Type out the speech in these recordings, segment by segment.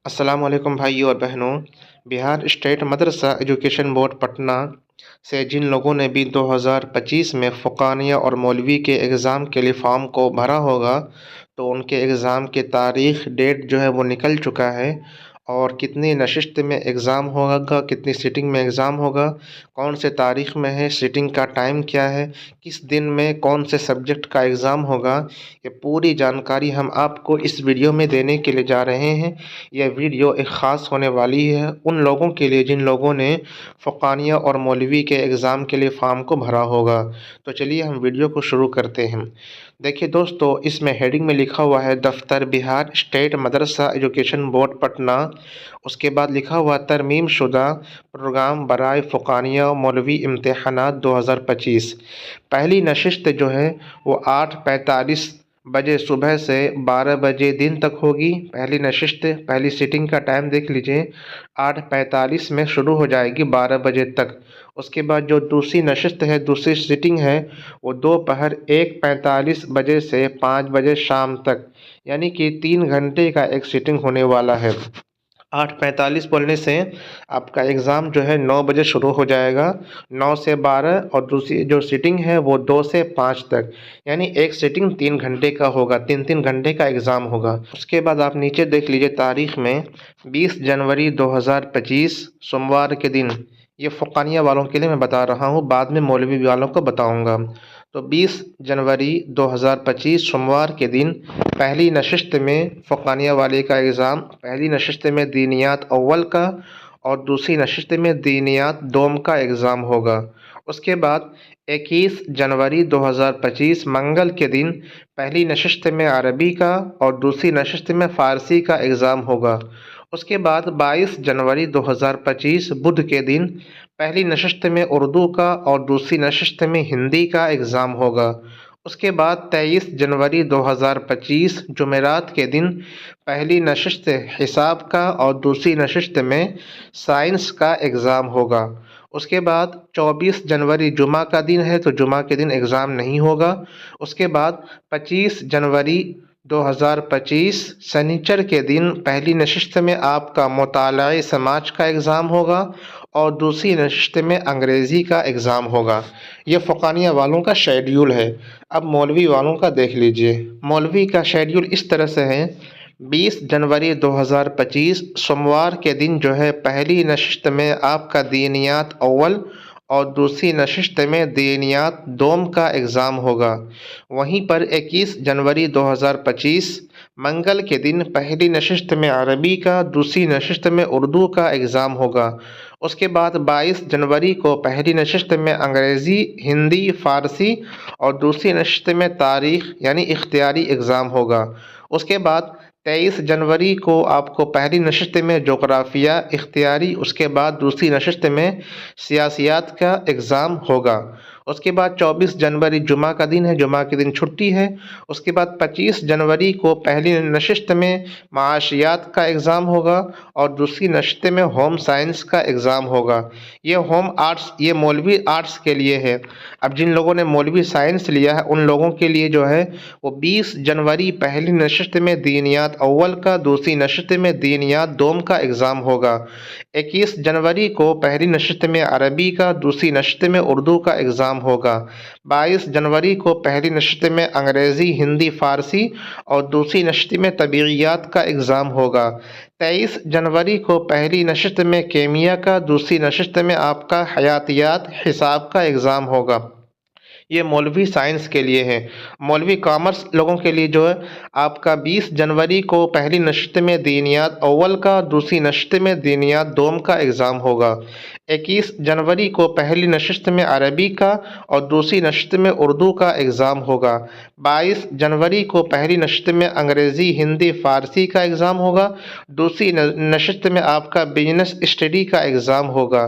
السلام علیکم بھائیوں اور بہنوں۔ بہار اسٹیٹ مدرسہ ایجوکیشن بورڈ پٹنہ سے جن لوگوں نے بھی 2025 میں فوقانیہ اور مولوی کے ایگزام کے لیے فارم کو بھرا ہوگا تو ان کے ایگزام کی تاریخ ڈیٹ جو ہے وہ نکل چکا ہے، اور کتنی نشست میں ایگزام ہوگا، کتنی سیٹنگ میں ایگزام ہوگا، کون سے تاریخ میں ہے، سیٹنگ کا ٹائم کیا ہے، کس دن میں کون سے سبجیکٹ کا ایگزام ہوگا، یہ پوری جانکاری ہم آپ کو اس ویڈیو میں دینے کے لیے جا رہے ہیں۔ یہ ویڈیو ایک خاص ہونے والی ہے ان لوگوں کے لیے جن لوگوں نے فوقانیہ اور مولوی کے ایگزام کے لیے فارم کو بھرا ہوگا۔ تو چلیے ہم ویڈیو کو شروع کرتے ہیں۔ دیکھیے دوستو، اس میں ہیڈنگ میں لکھا ہوا ہے دفتر بہار اسٹیٹ مدرسہ ایجوکیشن بورڈ پٹنہ، اس کے بعد لکھا ہوا ترمیم شدہ پروگرام برائے فوقانیہ مولوی امتحانات 2025۔ پہلی نشست جو ہے وہ 8:45 بجے صبح سے 12 بجے دن تک ہوگی۔ پہلی نشست، پہلی سیٹنگ کا ٹائم دیکھ لیجئے، 8:45 میں شروع ہو جائے گی 12 بجے تک۔ اس کے بعد جو دوسری نشست ہے، دوسری سیٹنگ ہے، وہ دوپہر 1:45 بجے سے 5 بجے شام تک، یعنی کہ 3 گھنٹے کا ایک سیٹنگ ہونے والا ہے۔ 8:45 بولنے سے آپ کا ایگزام جو ہے 9 بجے شروع ہو جائے گا، 9 سے 12، اور دوسری جو سیٹنگ ہے وہ 2 سے 5 تک، یعنی ایک سیٹنگ 3 گھنٹے کا ہوگا، 3 گھنٹے کا ایگزام ہوگا۔ اس کے بعد آپ نیچے دیکھ لیجئے تاریخ میں 20 جنوری 2025 سوموار کے دن، یہ فوقانیہ والوں کے لیے میں بتا رہا ہوں، بعد میں مولوی والوں کو بتاؤں گا۔ تو 20 جنوری 2025 سوموار کے دن پہلی نشست میں فوقانیہ والے کا ایگزام، پہلی نشست میں دینیات اول کا اور دوسری نشست میں دینیات دوم کا ایگزام ہوگا۔ اس کے بعد 21 جنوری 2025 منگل کے دن پہلی نشست میں عربی کا اور دوسری نشست میں فارسی کا ایگزام ہوگا۔ اس کے بعد 22 جنوری 2025 بدھ کے دن پہلی نشست میں اردو کا اور دوسری نشست میں ہندی کا ایگزام ہوگا۔ اس کے بعد 23 جنوری 2025 جمعرات کے دن پہلی نشست حساب کا اور دوسری نشست میں سائنس کا ایگزام ہوگا۔ اس کے بعد 24 جنوری جمعہ کا دن ہے تو جمعہ کے دن ایگزام نہیں ہوگا۔ اس کے بعد 25 جنوری 2025 سنیچر کے دن پہلی نشست میں آپ کا مطالعہ سماج کا ایگزام ہوگا اور دوسری نشست میں انگریزی کا ایگزام ہوگا۔ یہ فوقانیہ والوں کا شیڈیول ہے۔ اب مولوی والوں کا دیکھ لیجئے۔ مولوی کا شیڈیول اس طرح سے ہے: 20 جنوری 2025 سوموار کے دن جو ہے پہلی نشست میں آپ کا دینیات اول اور دوسری نشست میں دینیات دوم کا ایگزام ہوگا۔ وہیں پر 21 جنوری 2025 منگل کے دن پہلی نشست میں عربی کا، دوسری نشست میں اردو کا ایگزام ہوگا۔ اس کے بعد 22 جنوری کو پہلی نشست میں انگریزی، ہندی، فارسی اور دوسری نشست میں تاریخ یعنی اختیاری ایگزام ہوگا۔ اس کے بعد 23 جنوری کو آپ کو پہلی نشست میں جغرافیہ اختیاری، اس کے بعد دوسری نشست میں سیاسیات کا ایگزام ہوگا۔ اس کے بعد 24 جنوری جمعہ کا دن ہے، جمعہ کے دن چھٹی ہے۔ اس کے بعد 25 جنوری کو پہلی نشست میں معاشیات کا ایگزام ہوگا اور دوسری نشست میں ہوم سائنس کا ایگزام ہوگا۔ یہ ہوم آرٹس، یہ مولوی آرٹس کے لیے ہے۔ اب جن لوگوں نے مولوی سائنس لیا ہے ان لوگوں کے لیے جو ہے وہ 20 جنوری پہلی نشست میں دینیات اول کا، دوسری نشست میں دینیات دوم کا ایگزام ہوگا۔ 21 جنوری کو پہلی نشست میں عربی کا، دوسری نشست میں اردو کا ایگزام ہوگا۔ 22 جنوری کو پہلی نشست میں انگریزی، ہندی، فارسی اور دوسری نشست میں طبیعیات کا ایگزام ہوگا۔ 23 جنوری کو پہلی نشست میں کیمیا کا، دوسری نشست میں آپ کا حیاتیات، حساب کا ایگزام ہوگا۔ یہ مولوی سائنس کے لیے ہے۔ مولوی کامرس لوگوں کے لیے جو ہے آپ کا 20 جنوری کو پہلی نشست میں دینیات اول کا، دوسری نشست میں دینیات دوم کا ایگزام ہوگا۔ 21 جنوری کو پہلی نشست میں عربی کا اور دوسری نشست میں اردو کا ایگزام ہوگا۔ 22 جنوری کو پہلی نشست میں انگریزی، ہندی، فارسی کا ایگزام ہوگا۔ دوسری نشست میں آپ کا بزنس اسٹڈی کا ایگزام ہوگا۔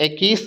21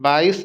22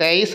23